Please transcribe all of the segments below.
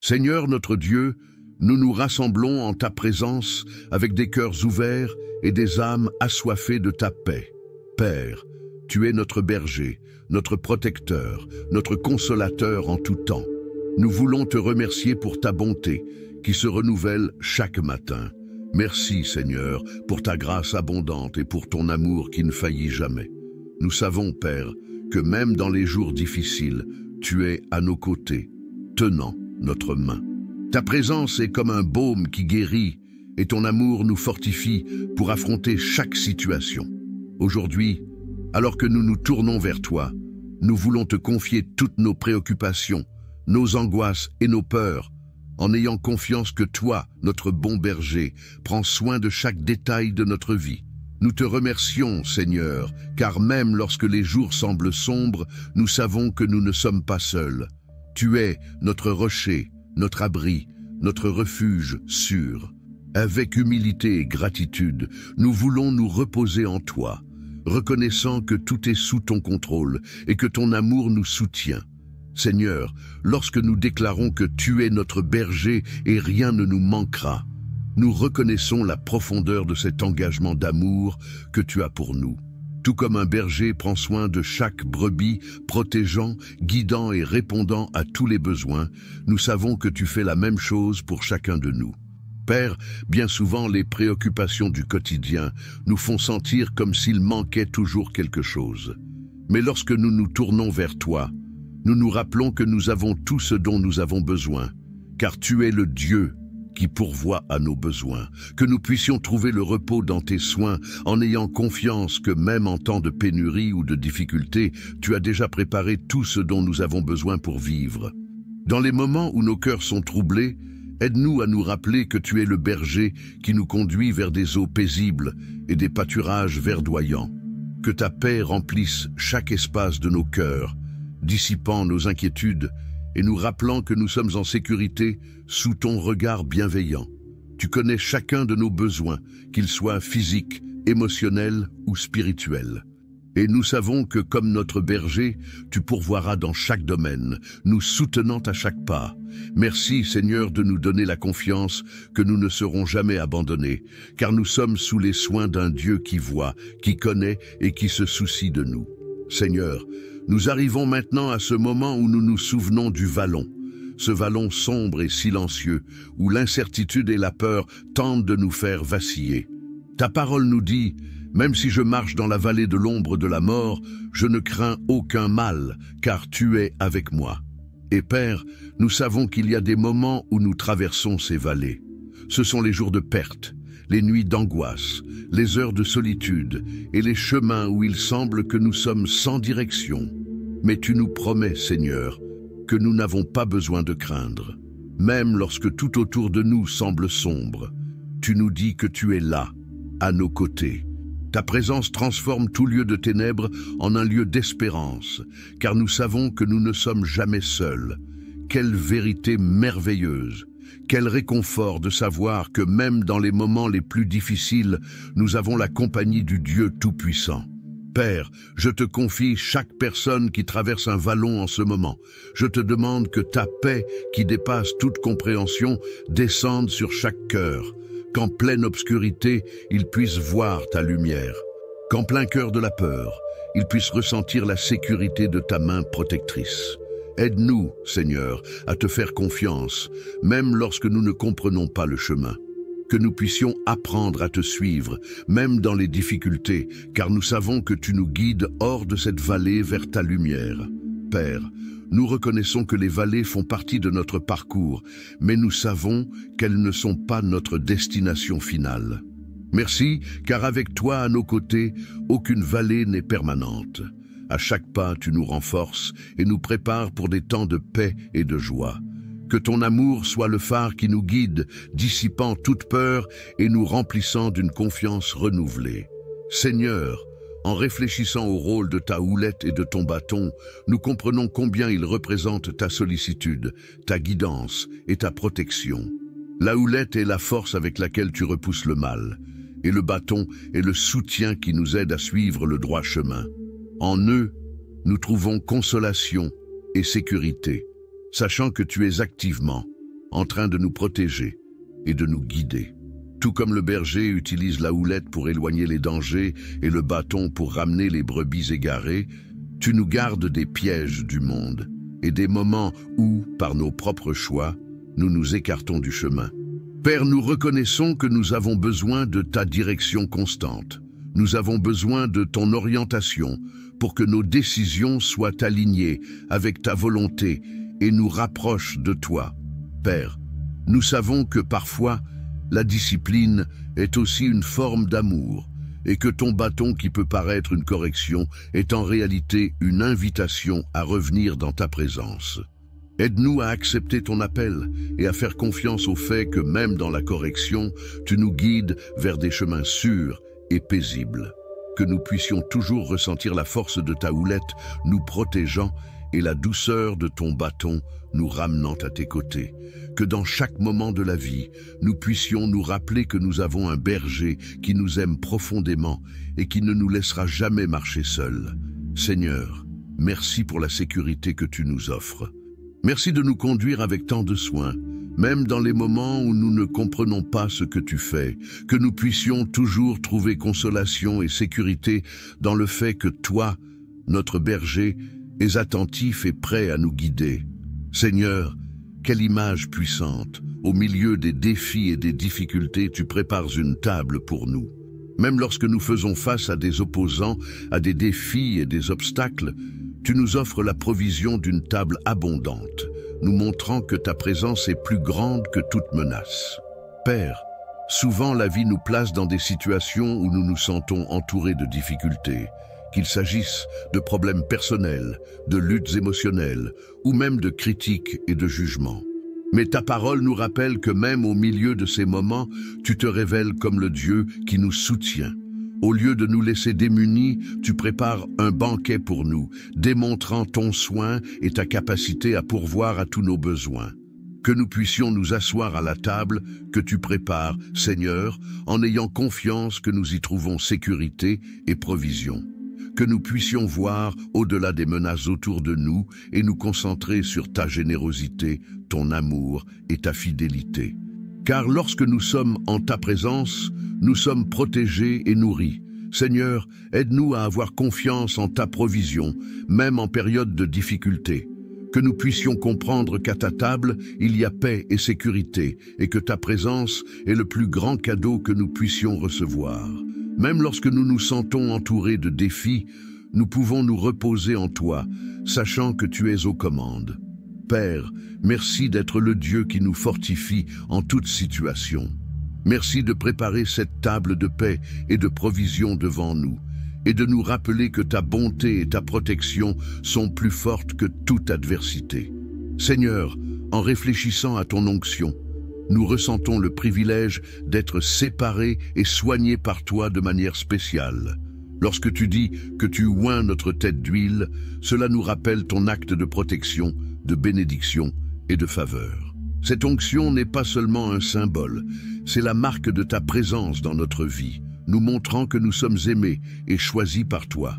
Seigneur notre Dieu, nous nous rassemblons en ta présence avec des cœurs ouverts et des âmes assoiffées de ta paix. Père, tu es notre berger, notre protecteur, notre consolateur en tout temps. Nous voulons te remercier pour ta bonté qui se renouvelle chaque matin. Merci Seigneur pour ta grâce abondante et pour ton amour qui ne faillit jamais. Nous savons, Père, que même dans les jours difficiles, tu es à nos côtés, tenant notre main. Ta présence est comme un baume qui guérit et ton amour nous fortifie pour affronter chaque situation. Aujourd'hui, alors que nous nous tournons vers toi, nous voulons te confier toutes nos préoccupations, nos angoisses et nos peurs, en ayant confiance que toi, notre bon berger, prends soin de chaque détail de notre vie. Nous te remercions, Seigneur, car même lorsque les jours semblent sombres, nous savons que nous ne sommes pas seuls. Tu es notre rocher, notre abri, notre refuge sûr. Avec humilité et gratitude, nous voulons nous reposer en toi, reconnaissant que tout est sous ton contrôle et que ton amour nous soutient. Seigneur, lorsque nous déclarons que tu es notre berger et rien ne nous manquera, nous reconnaissons la profondeur de cet engagement d'amour que tu as pour nous. Tout comme un berger prend soin de chaque brebis, protégeant, guidant et répondant à tous les besoins, nous savons que tu fais la même chose pour chacun de nous. Père, bien souvent les préoccupations du quotidien nous font sentir comme s'il manquait toujours quelque chose. Mais lorsque nous nous tournons vers toi, nous nous rappelons que nous avons tout ce dont nous avons besoin, car tu es le Dieu qui pourvoit à nos besoins, que nous puissions trouver le repos dans tes soins en ayant confiance que même en temps de pénurie ou de difficulté, tu as déjà préparé tout ce dont nous avons besoin pour vivre. Dans les moments où nos cœurs sont troublés, aide-nous à nous rappeler que tu es le berger qui nous conduit vers des eaux paisibles et des pâturages verdoyants. Que ta paix remplisse chaque espace de nos cœurs, dissipant nos inquiétudes et nous rappelant que nous sommes en sécurité sous ton regard bienveillant. Tu connais chacun de nos besoins, qu'ils soient physiques, émotionnels ou spirituels. Et nous savons que comme notre berger, tu pourvoiras dans chaque domaine, nous soutenant à chaque pas. Merci Seigneur de nous donner la confiance que nous ne serons jamais abandonnés, car nous sommes sous les soins d'un Dieu qui voit, qui connaît et qui se soucie de nous. Seigneur, nous arrivons maintenant à ce moment où nous nous souvenons du vallon, ce vallon sombre et silencieux, où l'incertitude et la peur tentent de nous faire vaciller. Ta parole nous dit « Même si je marche dans la vallée de l'ombre de la mort, je ne crains aucun mal, car tu es avec moi. » Et Père, nous savons qu'il y a des moments où nous traversons ces vallées. Ce sont les jours de perte, les nuits d'angoisse, les heures de solitude et les chemins où il semble que nous sommes sans direction. Mais tu nous promets, Seigneur, que nous n'avons pas besoin de craindre. Même lorsque tout autour de nous semble sombre, tu nous dis que tu es là, à nos côtés. Ta présence transforme tout lieu de ténèbres en un lieu d'espérance, car nous savons que nous ne sommes jamais seuls. Quelle vérité merveilleuse! Quel réconfort de savoir que même dans les moments les plus difficiles, nous avons la compagnie du Dieu Tout-Puissant. Père, je te confie chaque personne qui traverse un vallon en ce moment. Je te demande que ta paix, qui dépasse toute compréhension, descende sur chaque cœur. Qu'en pleine obscurité, ils puissent voir ta lumière. Qu'en plein cœur de la peur, ils puissent ressentir la sécurité de ta main protectrice. Aide-nous, Seigneur, à te faire confiance, même lorsque nous ne comprenons pas le chemin. Que nous puissions apprendre à te suivre, même dans les difficultés, car nous savons que tu nous guides hors de cette vallée vers ta lumière. Père, nous reconnaissons que les vallées font partie de notre parcours, mais nous savons qu'elles ne sont pas notre destination finale. Merci, car avec toi à nos côtés, aucune vallée n'est permanente. À chaque pas, tu nous renforces et nous prépares pour des temps de paix et de joie. Que ton amour soit le phare qui nous guide, dissipant toute peur et nous remplissant d'une confiance renouvelée. Seigneur, en réfléchissant au rôle de ta houlette et de ton bâton, nous comprenons combien ils représentent ta sollicitude, ta guidance et ta protection. La houlette est la force avec laquelle tu repousses le mal, et le bâton est le soutien qui nous aide à suivre le droit chemin. En eux, nous trouvons consolation et sécurité, sachant que tu es activement, en train de nous protéger et de nous guider. Tout comme le berger utilise la houlette pour éloigner les dangers et le bâton pour ramener les brebis égarées, tu nous gardes des pièges du monde et des moments où, par nos propres choix, nous nous écartons du chemin. Père, nous reconnaissons que nous avons besoin de ta direction constante. Nous avons besoin de ton orientation pour que nos décisions soient alignées avec ta volonté et nous rapprochent de toi. Père, nous savons que parfois, la discipline est aussi une forme d'amour et que ton bâton qui peut paraître une correction est en réalité une invitation à revenir dans ta présence. Aide-nous à accepter ton appel et à faire confiance au fait que même dans la correction, tu nous guides vers des chemins sûrs et paisibles. Que nous puissions toujours ressentir la force de ta houlette nous protégeant et la douceur de ton bâton nous ramenant à tes côtés. Que dans chaque moment de la vie, nous puissions nous rappeler que nous avons un berger qui nous aime profondément et qui ne nous laissera jamais marcher seul. Seigneur, merci pour la sécurité que tu nous offres. Merci de nous conduire avec tant de soin, même dans les moments où nous ne comprenons pas ce que tu fais, que nous puissions toujours trouver consolation et sécurité dans le fait que toi, notre berger, es attentif et prêt à nous guider. Seigneur, quelle image puissante! Au milieu des défis et des difficultés, tu prépares une table pour nous. Même lorsque nous faisons face à des opposants, à des défis et des obstacles, tu nous offres la provision d'une table abondante, nous montrant que ta présence est plus grande que toute menace. Père, souvent la vie nous place dans des situations où nous nous sentons entourés de difficultés, qu'il s'agisse de problèmes personnels, de luttes émotionnelles, ou même de critiques et de jugements. Mais ta parole nous rappelle que même au milieu de ces moments, tu te révèles comme le Dieu qui nous soutient. Au lieu de nous laisser démunis, tu prépares un banquet pour nous, démontrant ton soin et ta capacité à pourvoir à tous nos besoins. Que nous puissions nous asseoir à la table que tu prépares, Seigneur, en ayant confiance que nous y trouvons sécurité et provision. Que nous puissions voir au-delà des menaces autour de nous et nous concentrer sur ta générosité, ton amour et ta fidélité. Car lorsque nous sommes en ta présence, nous sommes protégés et nourris. Seigneur, aide-nous à avoir confiance en ta provision, même en période de difficulté. Que nous puissions comprendre qu'à ta table, il y a paix et sécurité, et que ta présence est le plus grand cadeau que nous puissions recevoir. Même lorsque nous nous sentons entourés de défis, nous pouvons nous reposer en toi, sachant que tu es aux commandes. Père, merci d'être le Dieu qui nous fortifie en toute situation. Merci de préparer cette table de paix et de provision devant nous, et de nous rappeler que ta bonté et ta protection sont plus fortes que toute adversité. Seigneur, en réfléchissant à ton onction, nous ressentons le privilège d'être séparés et soignés par toi de manière spéciale. Lorsque tu dis que tu oins notre tête d'huile, cela nous rappelle ton acte de protection, de bénédiction et de faveur. Cette onction n'est pas seulement un symbole, c'est la marque de ta présence dans notre vie, nous montrant que nous sommes aimés et choisis par toi.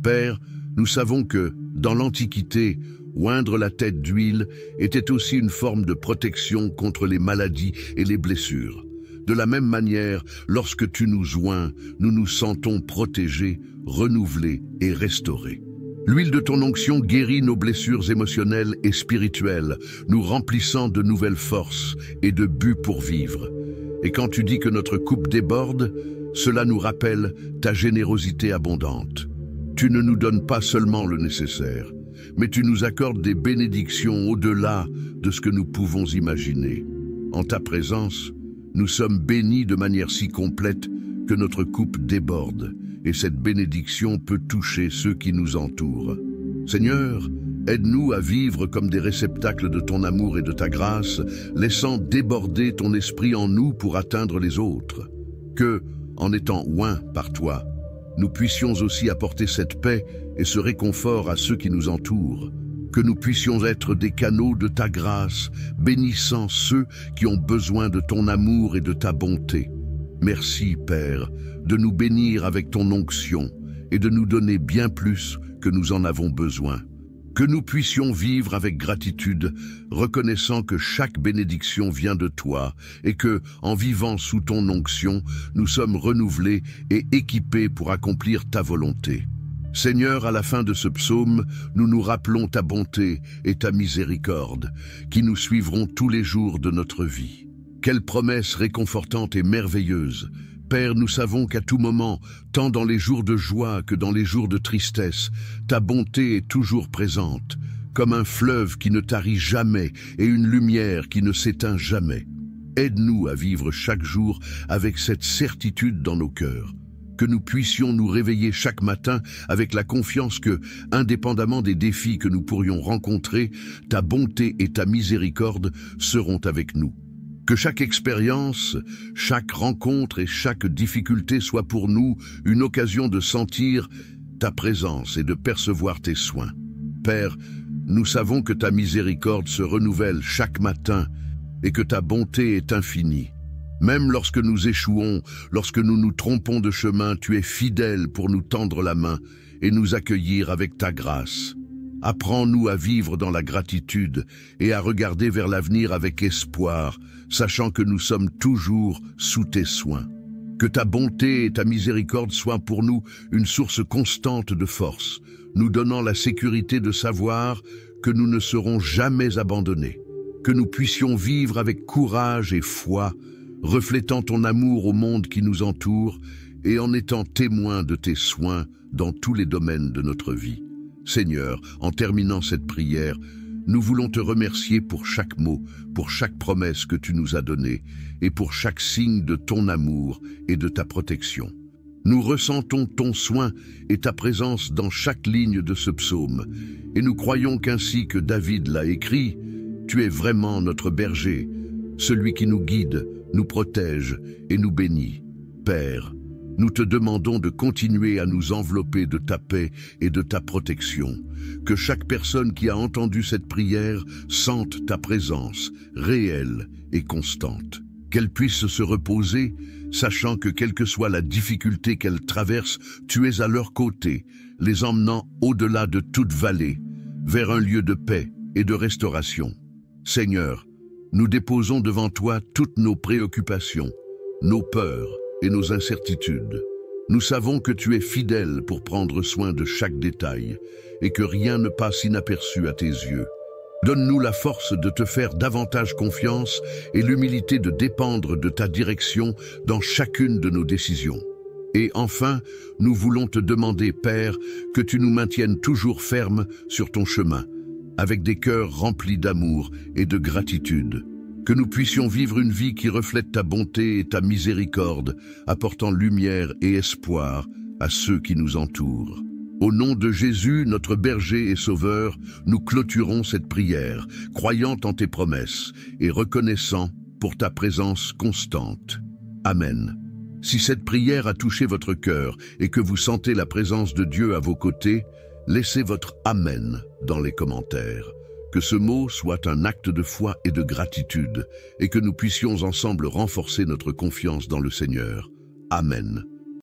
Père, nous savons que, dans l'Antiquité, oindre la tête d'huile était aussi une forme de protection contre les maladies et les blessures. De la même manière, lorsque tu nous oins, nous nous sentons protégés, renouvelés et restaurés. L'huile de ton onction guérit nos blessures émotionnelles et spirituelles, nous remplissant de nouvelles forces et de but pour vivre. Et quand tu dis que notre coupe déborde, cela nous rappelle ta générosité abondante. Tu ne nous donnes pas seulement le nécessaire, mais tu nous accordes des bénédictions au-delà de ce que nous pouvons imaginer. En ta présence, nous sommes bénis de manière si complète que notre coupe déborde, et cette bénédiction peut toucher ceux qui nous entourent. Seigneur, aide-nous à vivre comme des réceptacles de ton amour et de ta grâce, laissant déborder ton esprit en nous pour atteindre les autres. Que, en étant oints par toi, nous puissions aussi apporter cette paix et ce réconfort à ceux qui nous entourent. Que nous puissions être des canaux de ta grâce, bénissant ceux qui ont besoin de ton amour et de ta bonté. Merci, Père, de nous bénir avec ton onction et de nous donner bien plus que nous en avons besoin. Que nous puissions vivre avec gratitude, reconnaissant que chaque bénédiction vient de toi et que, en vivant sous ton onction, nous sommes renouvelés et équipés pour accomplir ta volonté. Seigneur, à la fin de ce psaume, nous nous rappelons ta bonté et ta miséricorde, qui nous suivront tous les jours de notre vie. Quelle promesse réconfortante et merveilleuse! Père, nous savons qu'à tout moment, tant dans les jours de joie que dans les jours de tristesse, ta bonté est toujours présente, comme un fleuve qui ne tarit jamais et une lumière qui ne s'éteint jamais. Aide-nous à vivre chaque jour avec cette certitude dans nos cœurs, que nous puissions nous réveiller chaque matin avec la confiance que, indépendamment des défis que nous pourrions rencontrer, ta bonté et ta miséricorde seront avec nous. Que chaque expérience, chaque rencontre et chaque difficulté soit pour nous une occasion de sentir ta présence et de percevoir tes soins. Père, nous savons que ta miséricorde se renouvelle chaque matin et que ta bonté est infinie. Même lorsque nous échouons, lorsque nous nous trompons de chemin, tu es fidèle pour nous tendre la main et nous accueillir avec ta grâce. Apprends-nous à vivre dans la gratitude et à regarder vers l'avenir avec espoir, sachant que nous sommes toujours sous tes soins. Que ta bonté et ta miséricorde soient pour nous une source constante de force, nous donnant la sécurité de savoir que nous ne serons jamais abandonnés. Que nous puissions vivre avec courage et foi, reflétant ton amour au monde qui nous entoure et en étant témoins de tes soins dans tous les domaines de notre vie. Seigneur, en terminant cette prière, nous voulons te remercier pour chaque mot, pour chaque promesse que tu nous as donnée et pour chaque signe de ton amour et de ta protection. Nous ressentons ton soin et ta présence dans chaque ligne de ce psaume et nous croyons qu'ainsi que David l'a écrit, tu es vraiment notre berger, celui qui nous guide, nous protège et nous bénit. Père, nous te demandons de continuer à nous envelopper de ta paix et de ta protection. Que chaque personne qui a entendu cette prière sente ta présence, réelle et constante. Qu'elle puisse se reposer, sachant que quelle que soit la difficulté qu'elle traverse, tu es à leur côté, les emmenant au-delà de toute vallée, vers un lieu de paix et de restauration. Seigneur, nous déposons devant toi toutes nos préoccupations, nos peurs et nos incertitudes. Nous savons que tu es fidèle pour prendre soin de chaque détail et que rien ne passe inaperçu à tes yeux. Donne-nous la force de te faire davantage confiance et l'humilité de dépendre de ta direction dans chacune de nos décisions. Et enfin, nous voulons te demander, Père, que tu nous maintiennes toujours fermes sur ton chemin, avec des cœurs remplis d'amour et de gratitude. Que nous puissions vivre une vie qui reflète ta bonté et ta miséricorde, apportant lumière et espoir à ceux qui nous entourent. Au nom de Jésus, notre berger et sauveur, nous clôturons cette prière, croyant en tes promesses et reconnaissant pour ta présence constante. Amen. Si cette prière a touché votre cœur et que vous sentez la présence de Dieu à vos côtés, laissez votre Amen dans les commentaires. Que ce mot soit un acte de foi et de gratitude et que nous puissions ensemble renforcer notre confiance dans le Seigneur. Amen.